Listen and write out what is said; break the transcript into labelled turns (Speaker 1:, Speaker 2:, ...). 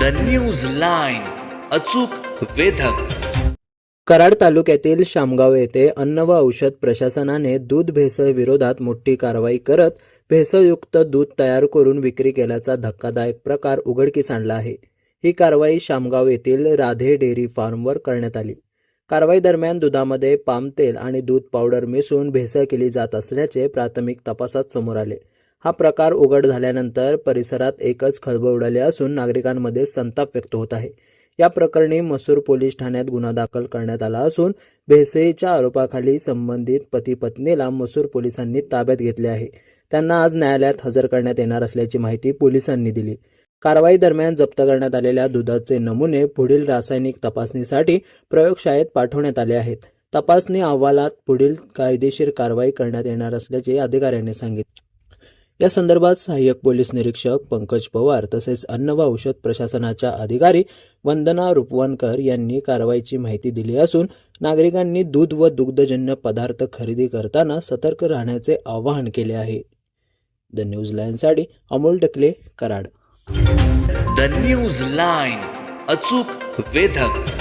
Speaker 1: The news line, अचूक वेधक.
Speaker 2: कराड तालुक्यातील शामगाव येथे अन्न व औषध प्रशासनाने दूध भेसळ विरोधात मोठी कारवाई करत भेसळयुक्त दूध तयार करून विक्री केल्याचा धक्कादायक प्रकार उघडकीस आणला आहे. ही कारवाई शामगाव येथील राधे डेअरी फार्मवर करण्यात आली. कारवाई दरम्यान दुधामध्ये पाम तेल आणि दूध पावडर मिसळून भेसळ केली जात असल्याचे प्राथमिक तपासात समोर आले. हा प्रकार उघड झाल्यानंतर परिसरात एकच खळबळ उडाली असून नागरिकांमध्ये संताप व्यक्त होत आहे. या प्रकरणी मसूर पोलीस ठाण्यात गुन्हा दाखल करण्यात आला असून भेसळीच्या आरोपाखाली संबंधित पती पत्नीला मसूर पोलिसांनी ताब्यात घेतले आहे. त्यांना आज न्यायालयात हजर करण्यात येणार असल्याची माहिती पोलिसांनी दिली. कारवाई दरम्यान जप्त करण्यात आलेल्या दुधाचे नमुने पुढील रासायनिक तपासणीसाठी प्रयोगशाळेत पाठवण्यात आले आहेत. तपासणी अहवालात पुढील कायदेशीर कारवाई करण्यात येणार असल्याचे अधिकाऱ्यांनी सांगितले. या संदर्भात सहाय्यक पोलीस निरीक्षक पंकज पवार तसेच अन्न व औषध प्रशासनाच्या अधिकारी वंदना रुपवणकर यांनी कारवाईची माहिती दिली असून नागरिकांनी दूध व दुग्धजन्य पदार्थ खरेदी करताना सतर्क राहण्याचे आवाहन केले आहे. द न्यूज लाईनसाठी Amol Takle, Karad.
Speaker 1: The news line, अचूक वेधक.